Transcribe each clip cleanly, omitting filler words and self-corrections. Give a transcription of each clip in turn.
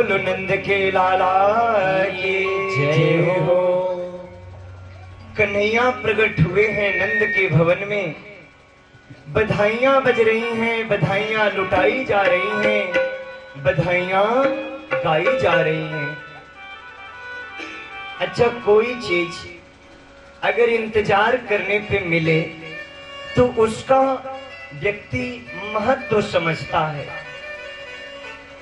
बोलो नंद के लाला की जय हो। कन्हैया प्रकट हुए हैं नंद के भवन में, बधाइयां बज रही हैं, बधाइयां लुटाई जा रही हैं, बधाइयां गाई जा रही हैं। अच्छा, कोई चीज अगर इंतजार करने पे मिले तो उसका व्यक्ति महत्व समझता है।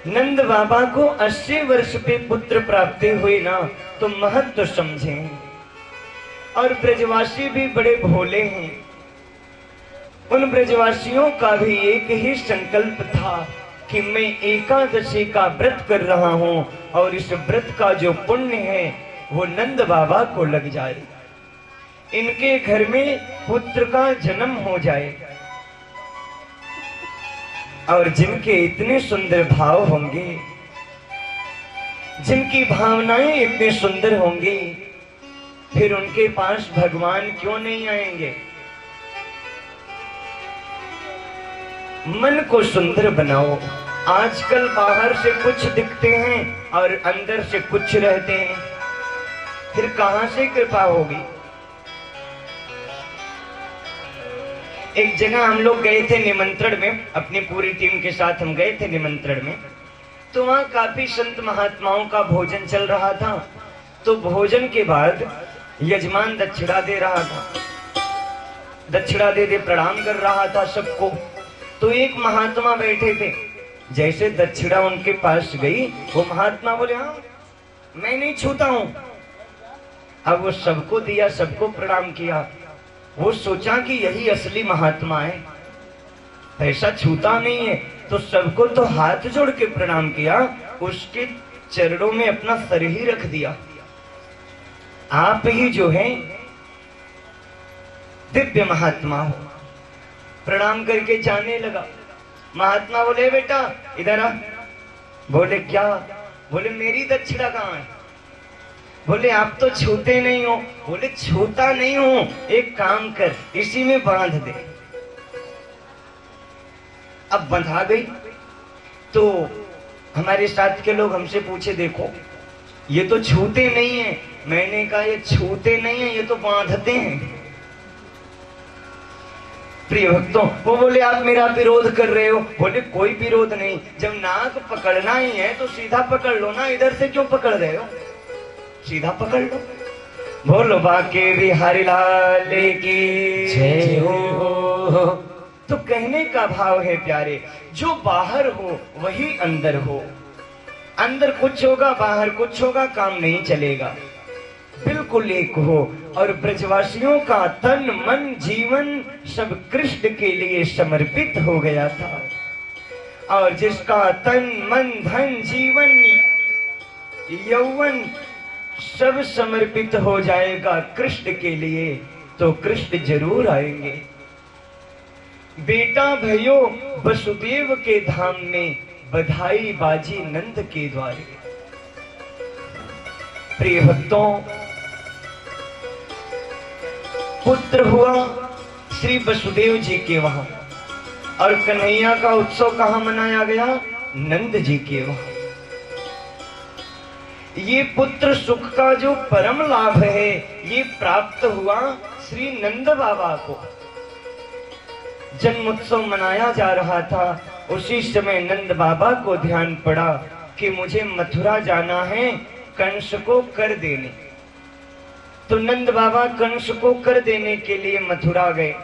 नंद बाबा को 80 वर्ष पे पुत्र प्राप्ति हुई ना, तो महत्व समझे। और ब्रजवासी भी बड़े भोले हैं। उन ब्रजवासियों का भी एक ही संकल्प था कि मैं एकादशी का व्रत कर रहा हूं और इस व्रत का जो पुण्य है वो नंद बाबा को लग जाए, इनके घर में पुत्र का जन्म हो जाए। और जिनके इतने सुंदर भाव होंगे, जिनकी भावनाएं इतनी सुंदर होंगी, फिर उनके पास भगवान क्यों नहीं आएंगे। मन को सुंदर बनाओ। आजकल बाहर से कुछ दिखते हैं और अंदर से कुछ रहते हैं, फिर कहां से कृपा होगी। एक जगह हम लोग गए थे निमंत्रण में, अपनी पूरी टीम के साथ हम गए थे निमंत्रण में। तो वहां काफी संत महात्माओं का भोजन चल रहा था। तो भोजन के बाद यजमान दक्षिणा दे रहा था, दक्षिणा दे दे प्रणाम कर रहा था सबको। तो एक महात्मा बैठे थे, जैसे दक्षिणा उनके पास गई, वो महात्मा बोले हाँ मैं नहीं छूता हूं। अब वो सबको दिया, सबको प्रणाम किया। वो सोचा कि यही असली महात्मा है, ऐसा छूता नहीं है। तो सबको तो हाथ जोड़ के प्रणाम किया, उसके चरणों में अपना सर ही रख दिया। आप ही जो है दिव्य महात्मा हो। प्रणाम करके जाने लगा। महात्मा बोले बेटा इधर आ। बोले क्या? बोले मेरी दक्षिणा कहाँ है? बोले आप तो छूते नहीं हो। बोले छूता नहीं हूं, एक काम कर इसी में बांध दे। अब बंधा गई। तो हमारे साथ के लोग हमसे पूछे देखो ये तो छूते नहीं है। मैंने कहा ये छूते नहीं है, ये तो बांधते हैं। प्रिय भक्तों, वो बोले आप मेरा विरोध कर रहे हो। बोले कोई विरोध नहीं, जब नाक पकड़ना ही है तो सीधा पकड़ लो ना, इधर से क्यों पकड़ रहे हो, सीधा पकड़ लो। बोलो बाके बिहारी लाल की जय हो। तो कहने का भाव है प्यारे, जो बाहर हो वही अंदर हो। अंदर कुछ होगा, बाहर कुछ होगा, काम नहीं चलेगा। बिल्कुल एक हो। और ब्रजवासियों का तन मन जीवन सब कृष्ण के लिए समर्पित हो गया था। और जिसका तन मन धन जीवन यौवन सब समर्पित हो जाएगा कृष्ण के लिए, तो कृष्ण जरूर आएंगे। बेटा भयो वसुदेव के धाम में, बधाई बाजी नंद के द्वारे। प्रिय भक्तों, पुत्र हुआ श्री वसुदेव जी के वहां, और कन्हैया का उत्सव कहां मनाया गया? नंद जी के वहां। ये पुत्र सुख का जो परम लाभ है, ये प्राप्त हुआ श्री नंद बाबा को। जन्मोत्सव मनाया जा रहा था, उसी समय नंद बाबा को ध्यान पड़ा कि मुझे मथुरा जाना है कंस को कर देने। तो नंद बाबा कंस को कर देने के लिए मथुरा गए।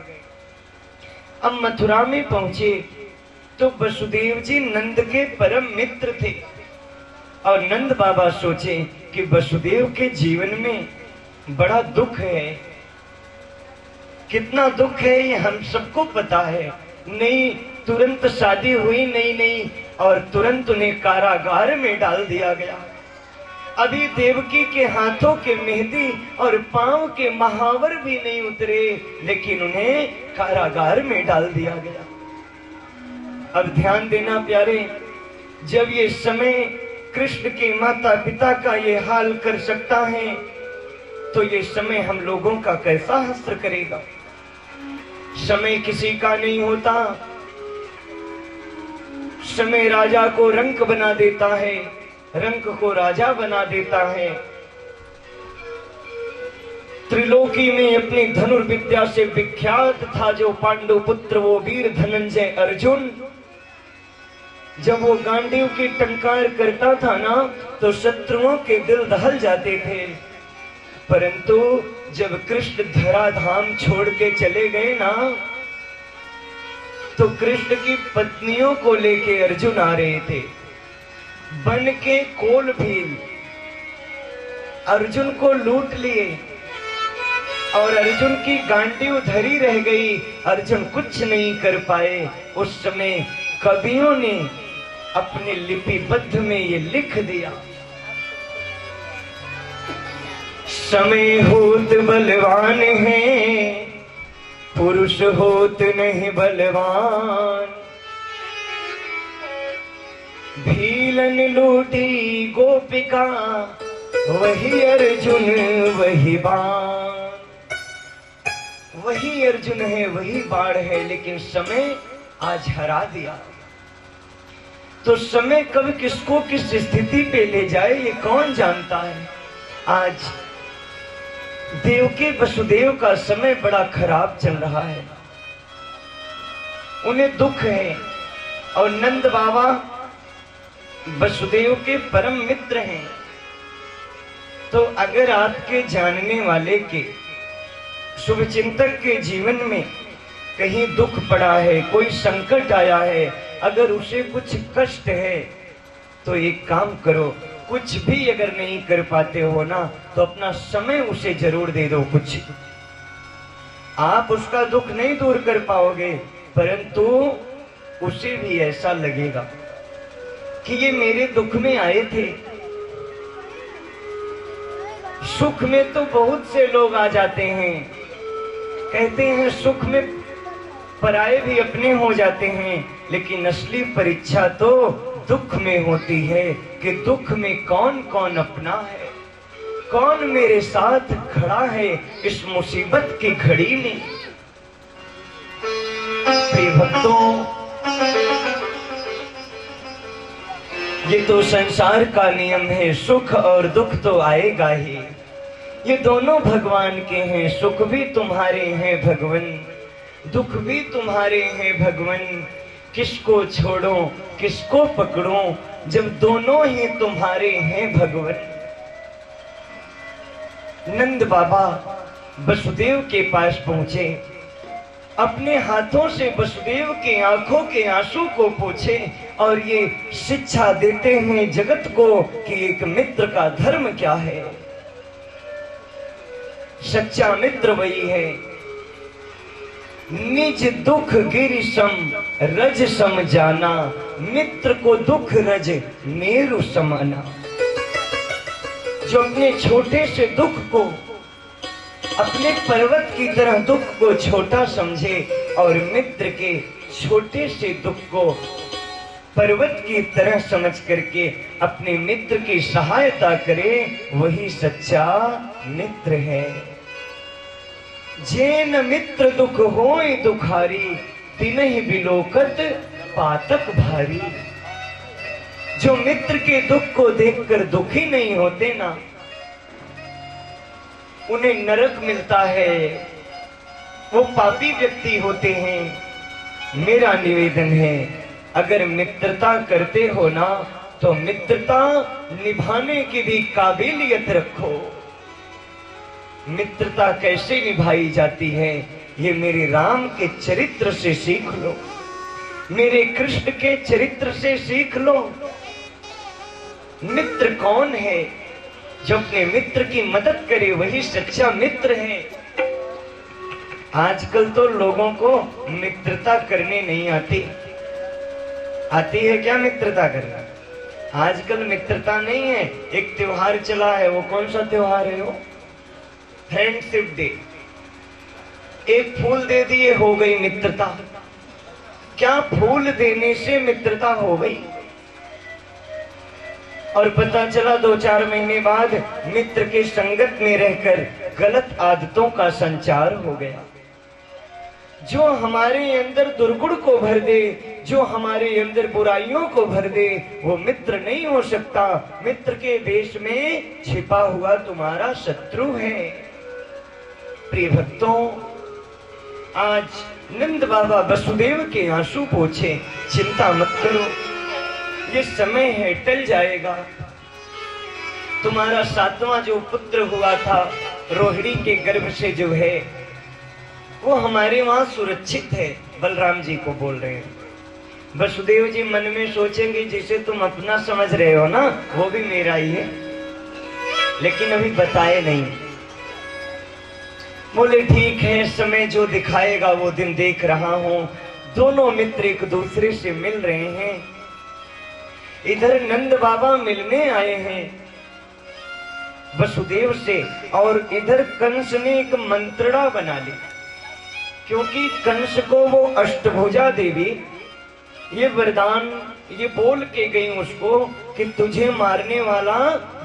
अब मथुरा में पहुंचे तो वसुदेव जी नंद के परम मित्र थे। और नंद बाबा सोचे कि वसुदेव के जीवन में बड़ा दुख है। कितना दुख है ये हम सबको पता है। नहीं तुरंत शादी हुई, नहीं और तुरंत उन्हें कारागार में डाल दिया गया। अभी देवकी के हाथों के मेहंदी और पांव के महावर भी नहीं उतरे, लेकिन उन्हें कारागार में डाल दिया गया। अब ध्यान देना प्यारे, जब ये समय कृष्ण के माता पिता का ये हाल कर सकता है, तो ये समय हम लोगों का कैसा हश्र करेगा। समय किसी का नहीं होता। समय राजा को रंक बना देता है, रंक को राजा बना देता है। त्रिलोकी में अपनी धनुर्विद्या से विख्यात था जो पांडु पुत्र वो वीर धनंजय अर्जुन। जब वो गांडीव की टंकार करता था ना तो शत्रुओं के दिल दहल जाते थे, परंतु जब कृष्ण धराधाम छोड़ के चले गए ना तो कृष्ण की पत्नियों को लेके अर्जुन आ रहे थे। बन के कोल भील अर्जुन को लूट लिए और अर्जुन की गांडीव धरी रह गई। अर्जुन कुछ नहीं कर पाए। उस समय कवियों ने अपने लिपिबद्ध में ये लिख दिया, समय होत बलवान है, पुरुष होत नहीं बलवान। भीलन लूटी गोपिका, वही अर्जुन वही बाण। वही अर्जुन है, वही बाण है, लेकिन समय आज हरा दिया। तो समय कब किसको किस स्थिति पे ले जाए ये कौन जानता है। आज देवकी वसुदेव का समय बड़ा खराब चल रहा है, उन्हें दुख है। और नंद बाबा वसुदेव के परम मित्र हैं। तो अगर आपके जानने वाले के शुभचिंतक के जीवन में कहीं दुख पड़ा है, कोई संकट आया है, अगर उसे कुछ कष्ट है तो एक काम करो, कुछ भी अगर नहीं कर पाते हो ना तो अपना समय उसे जरूर दे दो। कुछ आप उसका दुख नहीं दूर कर पाओगे, परंतु उसे भी ऐसा लगेगा कि ये मेरे दुख में आए थे। सुख में तो बहुत से लोग आ जाते हैं, कहते हैं सुख में पराये भी अपने हो जाते हैं, लेकिन असली परीक्षा तो दुख में होती है कि दुख में कौन कौन अपना है, कौन मेरे साथ खड़ा है इस मुसीबत की घड़ी में। प्रिय भक्तों, ये तो संसार का नियम है, सुख और दुख तो आएगा ही। ये दोनों भगवान के हैं, सुख भी तुम्हारे हैं भगवन, दुख भी तुम्हारे हैं भगवन। किसको छोड़ो किसको पकड़ो जब दोनों ही तुम्हारे हैं भगवन। नंद बाबा वसुदेव के पास पहुंचे, अपने हाथों से वसुदेव के आंखों के आंसू को पोंछे और ये शिक्षा देते हैं जगत को कि एक मित्र का धर्म क्या है। सच्चा मित्र वही है, निज दुख गिरि सम रज सम जाना, मित्र को दुख रज मेरु समाना। जो अपने छोटे से दुख को अपने पर्वत की तरह दुख को छोटा समझे और मित्र के छोटे से दुख को पर्वत की तरह समझ करके अपने मित्र की सहायता करे, वही सच्चा मित्र है। जेन मित्र दुख होय दुखारी, तिनहि बिलोकत पातक भारी। जो मित्र के दुख को देखकर दुखी नहीं होते ना, उन्हें नरक मिलता है, वो पापी व्यक्ति होते हैं। मेरा निवेदन है, अगर मित्रता करते हो ना तो मित्रता निभाने की भी काबिलियत रखो। मित्रता कैसे निभाई जाती है ये मेरे राम के चरित्र से सीख लो, मेरे कृष्ण के चरित्र से सीख लो। मित्र कौन है? जो अपने मित्र की मदद करे वही सच्चा मित्र है। आजकल तो लोगों को मित्रता करने नहीं आती। आती है क्या मित्रता करना? आजकल मित्रता नहीं है। एक त्योहार चला है, वो कौन सा त्योहार है? वो फ्रेंडशिप डे। एक फूल दे दिए, हो गई मित्रता। क्या फूल देने से मित्रता हो गई? और पता चला 2-4 महीने बाद मित्र के संगत में रहकर गलत आदतों का संचार हो गया। जो हमारे अंदर दुर्गुण को भर दे, जो हमारे अंदर बुराइयों को भर दे वो मित्र नहीं हो सकता। मित्र के वेश में छिपा हुआ तुम्हारा शत्रु है। प्रिय भक्तों, आज नंद बाबा वसुदेव के आंसू पोंछे, चिंता मत करो, ये समय है, टल जाएगा। तुम्हारा 7वां जो पुत्र हुआ था रोहिणी के गर्भ से जो है वो हमारे वहां सुरक्षित है। बलराम जी को बोल रहे हैं। वसुदेव जी मन में सोचेंगे जिसे तुम अपना समझ रहे हो ना वो भी मेरा ही है, लेकिन अभी बताए नहीं। बोले ठीक है, समय जो दिखाएगा वो दिन देख रहा हूं। दोनों मित्र एक दूसरे से मिल रहे हैं। इधर नंद बाबा मिलने आए हैं वसुदेव से, और इधर कंस ने एक मंत्रणा बना ली, क्योंकि कंस को वो अष्टभुजा देवी ये वरदान ये बोल के गई उसको कि तुझे मारने वाला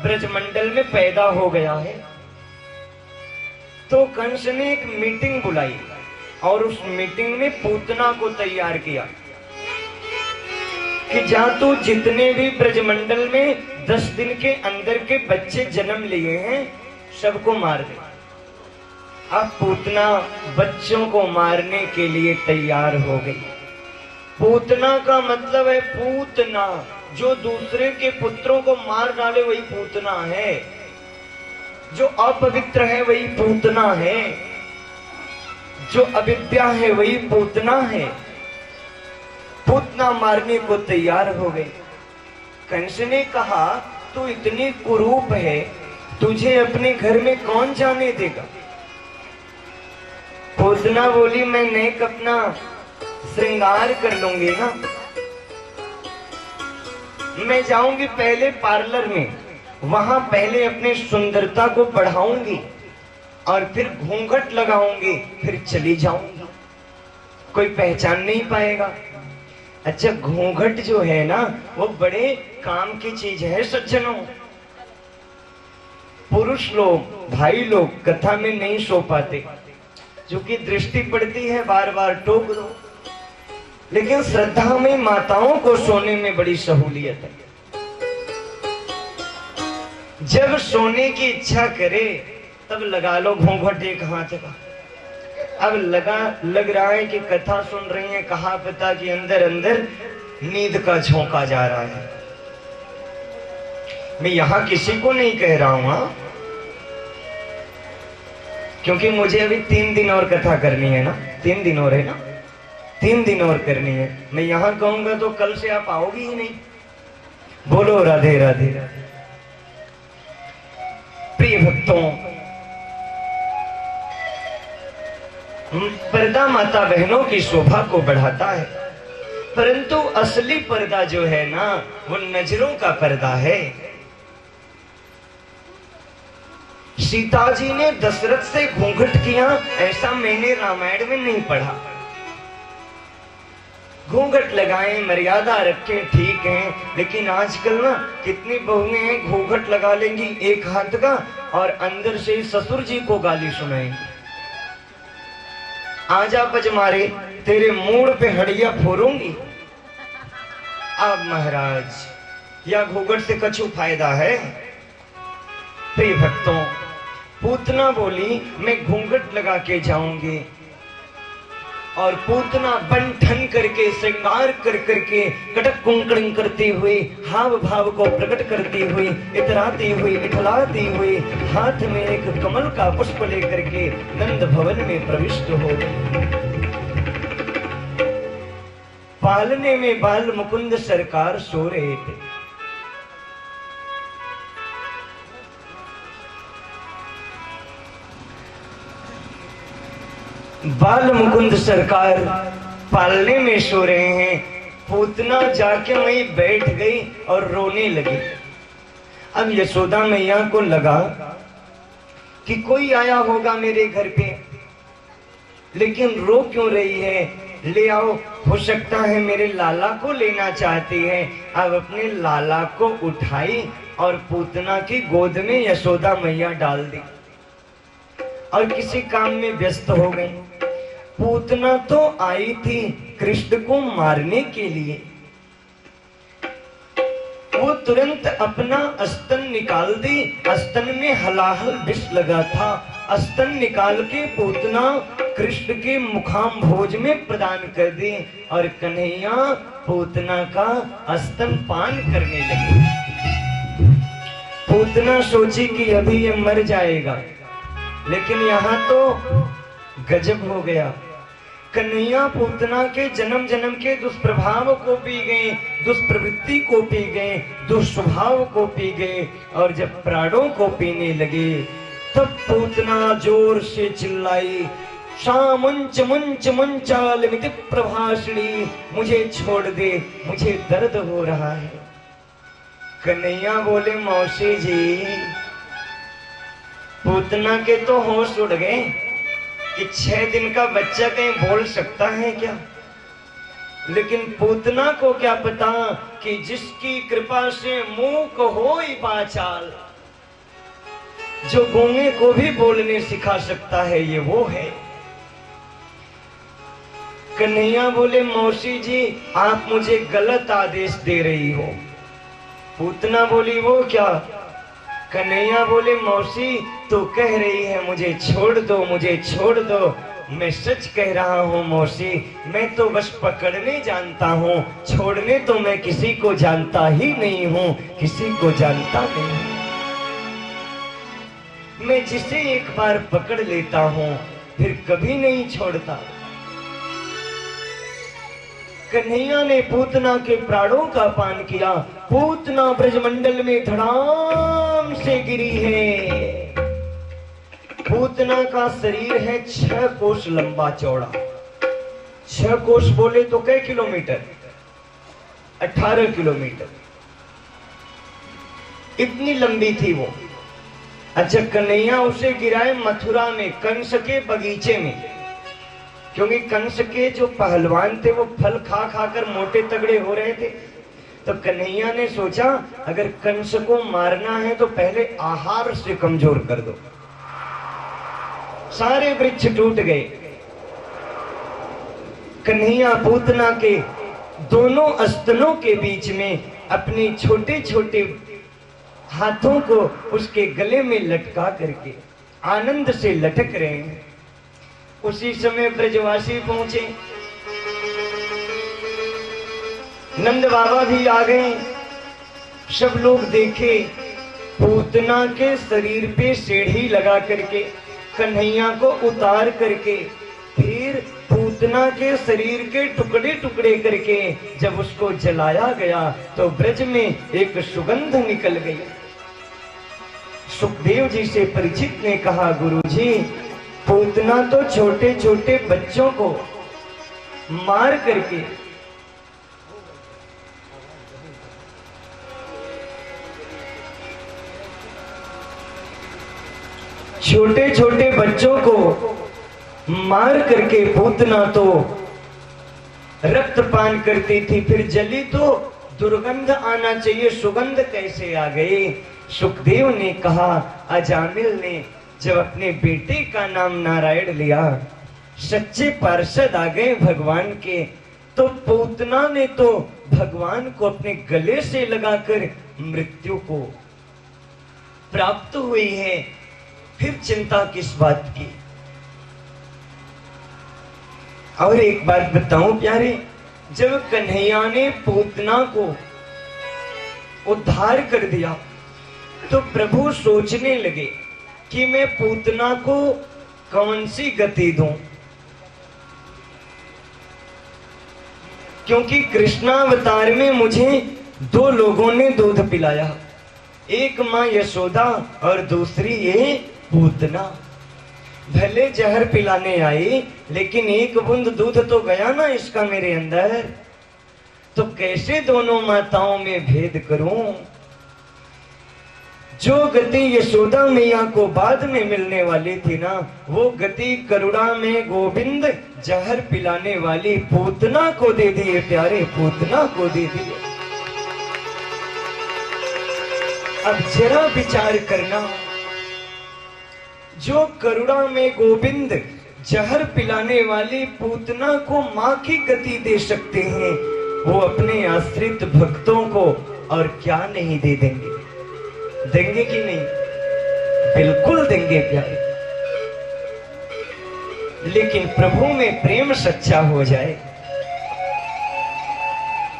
ब्रजमंडल में पैदा हो गया है। तो कंस ने एक मीटिंग बुलाई और उस मीटिंग में पूतना को तैयार किया कि जा तू जितने भी ब्रजमंडल में 10 दिन के अंदर के बच्चे जन्म लिए हैं सबको मार दे। अब पूतना बच्चों को मारने के लिए तैयार हो गई। पूतना का मतलब है पूतना, जो दूसरे के पुत्रों को मार डाले वही पूतना है। जो अपवित्र है वही पूतना है, जो अविद्या है वही पूतना है। पूतना मारने को तैयार हो गई। कंस ने कहा तू इतनी कुरूप है, तुझे अपने घर में कौन जाने देगा। पूतना बोली मैं नेक अपना श्रृंगार कर लूंगी ना, मैं जाऊंगी पहले पार्लर में, वहां पहले अपने सुंदरता को बढ़ाऊंगी और फिर घूंघट लगाऊंगी, फिर चली जाऊंगी, कोई पहचान नहीं पाएगा। अच्छा, घूंघट जो है ना वो बड़े काम की चीज है सज्जनों। पुरुष लोग भाई लोग कथा में नहीं सो पाते, क्योंकि दृष्टि पड़ती है, बार बार टोक दो। लेकिन श्रद्धा में माताओं को सोने में बड़ी सहूलियत है। जब सोने की इच्छा करे तब लगा लो घूंघट एक हाथ का। अब लग रहा है कि कथा सुन रही है, कहा पता कि अंदर अंदर नींद का झोंका जा रहा है। मैं यहां किसी को नहीं कह रहा हूं, क्योंकि मुझे अभी 3 दिन और कथा करनी है ना, 3 दिन और है ना, 3 दिन और करनी है। मैं यहां कहूंगा तो कल से आप आओगी ही नहीं। बोलो राधे राधे राधे। प्रिय भक्तों, पर्दा माता बहनों की शोभा को बढ़ाता है, परंतु असली पर्दा जो है ना वो नजरों का पर्दा है। सीता जी ने दशरथ से घूंघट किया ऐसा मैंने रामायण में नहीं पढ़ा। घूंघट लगाए, मर्यादा रखे, ठीक है, लेकिन आजकल ना कितनी बहुएं हैं घूंघट लगा लेंगी एक हाथ का और अंदर से ससुर जी को गाली सुनाएंगी। आजा बजमारे, तेरे मूड पे हड़िया फोड़ूंगी। अब महाराज या घूंघट से कछु फायदा है। प्रिय भक्तों, पूतना बोली मैं घूंघट लगा के जाऊंगी, और पूतना बन ठन करके श्रृंगार कर करके कटक कुंकड़ करती हुई, हाव भाव को प्रकट करती हुई, इतराती हुई, इठलाती हुई, हाथ में एक कमल का पुष्प लेकर के नंद भवन में प्रविष्ट हो गई। पालने में बाल मुकुंद सरकार सो रहे थे। बाल मुकुंद सरकार पालने में सो रहे हैं। पूतना जाके वहीं बैठ गई और रोने लगी। अब यशोदा मैया को लगा कि कोई आया होगा मेरे घर पे, लेकिन रो क्यों रही है, ले आओ, हो सकता है मेरे लाला को लेना चाहती है। अब अपने लाला को उठाई और पूतना की गोद में यशोदा मैया डाल दी और किसी काम में व्यस्त हो गई। पूतना तो आई थी कृष्ण को मारने के लिए। वो तुरंत अपना स्तन निकाल दी। स्तन में हलाहल विष लगा था। स्तन निकाल के पूतना कृष्ण के मुखाम भोज में प्रदान कर दी और कन्हैया पूतना का स्तन पान करने लगे। पूतना सोची कि अभी ये मर जाएगा, लेकिन यहाँ तो गजब हो गया। कन्हैया पूतना के जन्म जन्म के दुष्प्रभाव को पी गए, दुष्प्रवृत्ति को पी गए, दुष्स्वभाव को पी गए, और जब प्राणों को पीने लगे तब पूतना जोर से चिल्लाई, शामुंच मुंच मुंचाल मिति प्रभाषणी, मुझे छोड़ दे, मुझे दर्द हो रहा है। कन्हैया बोले, मौसी जी, पूतना के तो होश उड़ गए कि 6 दिन का बच्चा कहीं बोल सकता है क्या? लेकिन पूतना को क्या पता कि जिसकी कृपा से मूक होई पाचाल, जो गूंगे को भी बोलने सिखा सकता है, ये वो है। कन्हैया बोले, मौसी जी, आप मुझे गलत आदेश दे रही हो। पूतना बोली, वो क्या? कन्हैया बोले, मौसी तो कह रही है मुझे छोड़ दो, मुझे छोड़ दो। मैं सच कह रहा हूँ मौसी, मैं तो बस पकड़ने जानता हूँ, छोड़ने तो मैं किसी को जानता ही नहीं हूँ, किसी को जानता नहीं। मैं जिसे एक बार पकड़ लेता हूँ फिर कभी नहीं छोड़ता। कन्हैया ने पूतना के प्राणों का पान किया। पूतना ब्रजमंडल में धड़ाम से गिरी है। पूतना का शरीर है 6 कोस लंबा चौड़ा। 6 कोस बोले तो कै किलोमीटर? 18 किलोमीटर। इतनी लंबी थी वो। अच्छा, कन्हैया उसे गिराए मथुरा में, कंस के बगीचे में, क्योंकि कंस के जो पहलवान थे वो फल खा खा कर मोटे तगड़े हो रहे थे। तो कन्हैया ने सोचा, अगर कंस को मारना है तो पहले आहार से कमजोर कर दो। सारे वृक्ष टूट गए। कन्हैया पूतना के दोनों स्तनों के बीच में अपने छोटे छोटे हाथों को उसके गले में लटका करके आनंद से लटक रहे हैं। उसी समय ब्रजवासी पहुंचे। नंद बाबा भी आ गए। सब लोग देखे पूतना के शरीर पे सेढ़ी लगा करके, कन्हैया को उतार करके, फिर पूतना के शरीर के टुकड़े टुकड़े करके जब उसको जलाया गया तो ब्रज में एक सुगंध निकल गई। सुखदेव जी से परिचित ने कहा, गुरुजी, पूतना तो छोटे छोटे बच्चों को मार करके छोटे छोटे बच्चों को मार करके पूतना तो रक्तपान करती थी, फिर जली तो दुर्गंध आना चाहिए, सुगंध कैसे आ गई? सुखदेव ने कहा, अजामिल ने जब अपने बेटे का नाम नारायण लिया, सच्चे पार्षद आ गए भगवान के, तो पूतना ने तो भगवान को अपने गले से लगाकर मृत्यु को प्राप्त हुई है, फिर चिंता किस बात की? और एक बात बताऊं प्यारे, जब कन्हैया ने पूतना को उद्धार कर दिया तो प्रभु सोचने लगे कि मैं पूतना को कौन सी गति दूं, क्योंकि कृष्णावतार में मुझे 2 लोगों ने दूध पिलाया, एक माँ यशोदा और दूसरी ये पूतना। भले जहर पिलाने आई, लेकिन एक बूंद दूध तो गया ना इसका मेरे अंदर, तो कैसे दोनों माताओं में भेद करूं? जो गति यशोदा मैया को बाद में मिलने वाली थी ना, वो गति करुणा में गोविंद जहर पिलाने वाली पूतना को दे दिए प्यारे, पूतना को दे दिए। अब जरा विचार करना, जो करुणा में गोविंद जहर पिलाने वाली पूतना को मां की गति दे सकते हैं, वो अपने आश्रित भक्तों को और क्या नहीं दे देंगे? देंगे कि नहीं? बिल्कुल देंगे प्यारे। लेकिन प्रभु में प्रेम सच्चा हो जाए।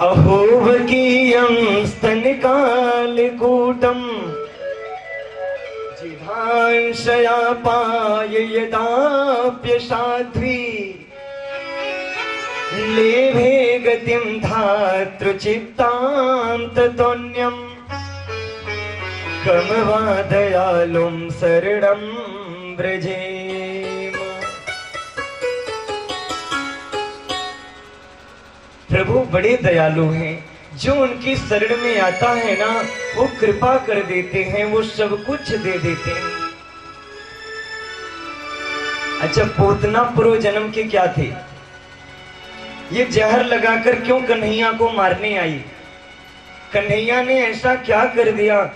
अहोवकीयं स्तनकालकूटं जिघांसया पाय यदाप्यसाध्वी लेभे गतिं धातृचित्तां ततोऽन्यं कं वा दयालुं शरणं व्रजेम। प्रभु बड़े दयालु हैं, जो उनकी शरण में आता है ना, वो कृपा कर देते हैं, वो सब कुछ दे देते हैं। अच्छा, पूतना पूर्व जन्म के क्या थे? ये जहर लगाकर क्यों कन्हैया को मारने आई? कन्हैया ने ऐसा क्या कर दिया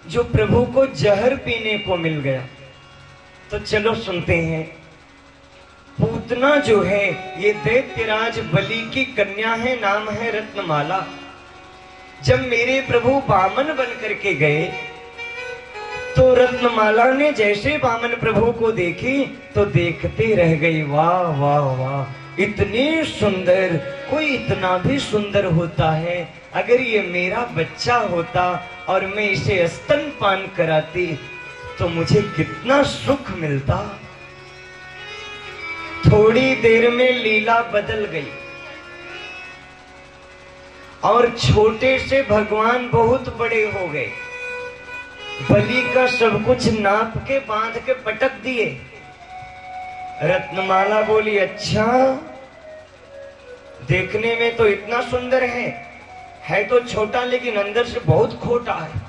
जो प्रभु को जहर पीने को मिल गया? तो चलो सुनते हैं। पूतना जो है ये दैत्यराज बलि की कन्या है, नाम है रत्नमाला। जब मेरे प्रभु वामन बन करके गए तो रत्नमाला ने जैसे वामन प्रभु को देखी तो देखते रह गई। वाह वाह वाह, इतनी सुंदर, कोई इतना भी सुंदर होता है? अगर ये मेरा बच्चा होता और मैं इसे स्तनपान कराती तो मुझे कितना सुख मिलता। थोड़ी देर में लीला बदल गई और छोटे से भगवान बहुत बड़े हो गए। बलि का सब कुछ नाप के बांध के पटक दिए। रत्नमाला बोली, अच्छा देखने में तो इतना सुंदर है तो छोटा, लेकिन अंदर से बहुत खोटा है।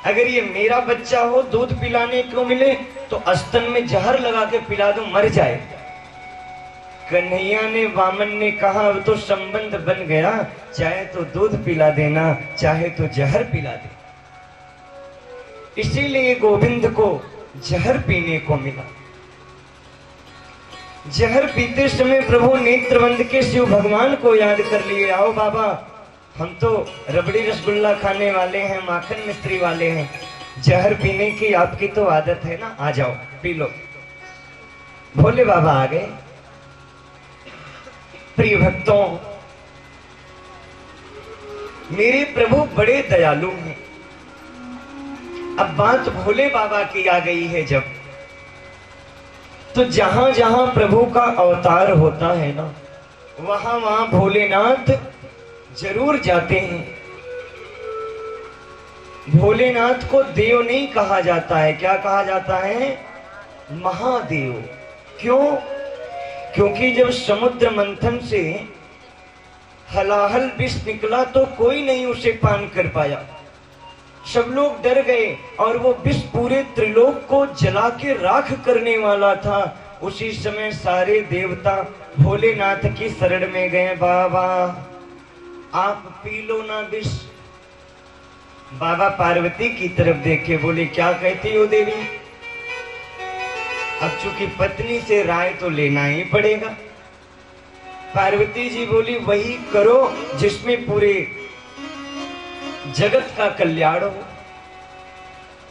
अगर ये मेरा बच्चा हो, दूध पिलाने को मिले तो स्तन में जहर लगा के पिला दूं, मर जाए। कन्हैया ने, वामन ने कहा, अब तो संबंध बन गया, चाहे तो दूध पिला देना, चाहे तो जहर पिला दे। इसीलिए गोविंद को जहर पीने को मिला। जहर पीते समय प्रभु नेत्रबंद के शिव भगवान को याद कर लिए। आओ बाबा, हम तो रबड़ी रसगुल्ला खाने वाले हैं, माखन मिस्त्री वाले हैं, जहर पीने की आपकी तो आदत है ना, आ जाओ पी लो। भोले बाबा आ गए। प्रिय भक्तों, मेरे प्रभु बड़े दयालु हैं। अब बात भोले बाबा की आ गई है जब, तो जहां जहां प्रभु का अवतार होता है ना, वहां वहां भोलेनाथ जरूर जाते हैं। भोलेनाथ को देव नहीं कहा जाता है, क्या कहा जाता है? महादेव। क्यों? क्योंकि जब समुद्र मंथन से हलाहल विष निकला तो कोई नहीं उसे पान कर पाया। सब लोग डर गए और वो विष पूरे त्रिलोक को जला के राख करने वाला था। उसी समय सारे देवता भोलेनाथ की शरण में गए। बाबा आप पी लो ना विष। बाबा पार्वती की तरफ देखे, बोले क्या कहती हो देवी? अब चूंकि पत्नी से राय तो लेना ही पड़ेगा। पार्वती जी बोली, वही करो जिसमें पूरे जगत का कल्याण हो।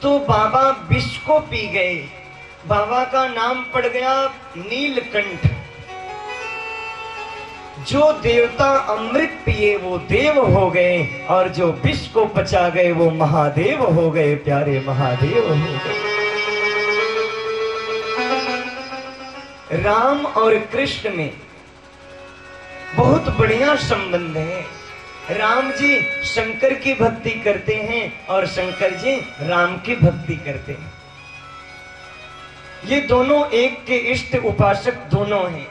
तो बाबा विष को पी गए। बाबा का नाम पड़ गया नीलकंठ। जो देवता अमृत पिए वो देव हो गए और जो विष को पचा गए वो महादेव हो गए। प्यारे महादेव हो गए। राम और कृष्ण में बहुत बढ़िया संबंध है। राम जी शंकर की भक्ति करते हैं और शंकर जी राम की भक्ति करते हैं। ये दोनों एक के इष्ट उपासक दोनों हैं।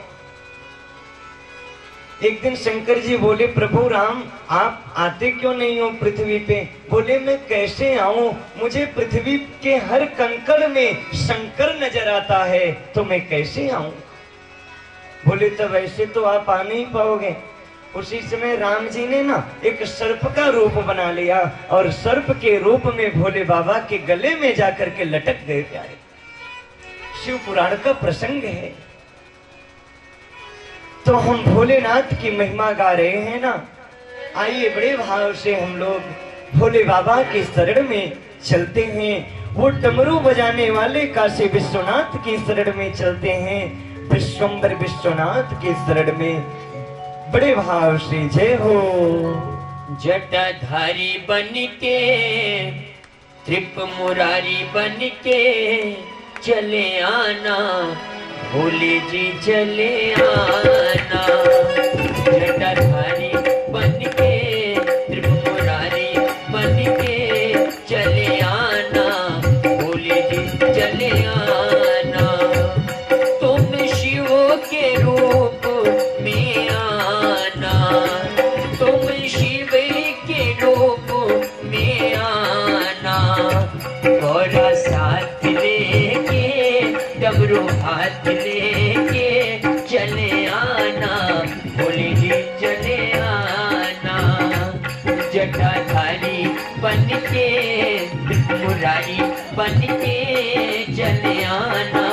एक दिन शंकर जी बोले, प्रभु राम आप आते क्यों नहीं हो पृथ्वी पे? बोले, मैं कैसे आऊं? मुझे पृथ्वी के हर कंकड़ में शंकर नजर आता है, तो मैं कैसे आऊं? बोले, तब ऐसे तो आप आ नहीं पाओगे। उसी समय राम जी ने ना एक सर्प का रूप बना लिया और सर्प के रूप में भोले बाबा के गले में जाकर के लटक गए। प्यारे शिव पुराण का प्रसंग है। तो हम भोलेनाथ की महिमा गा रहे हैं ना, आइए बड़े भाव से हम लोग भोले बाबा के शरण में चलते हैं। वो डमरू बजाने वाले काशी विश्वनाथ की शरण में चलते हैं, विश्वंभर विश्वनाथ के शरण में बड़े भाव से जय हो। जटाधारी बनके त्रिप मुरारी बनके चले आना, भोले जी चले आना। जटाधारी बनके त्रिप मुरारी बनके चले आना, भोले जी चले आना। तुम शिव के रूप में आना, तुम शिव के रूप में आना। और साथ लेके डमरू हाथ लेके चले आना, भोले जी चले आना। जटाधारी बनके मुरारी बनके चले आना,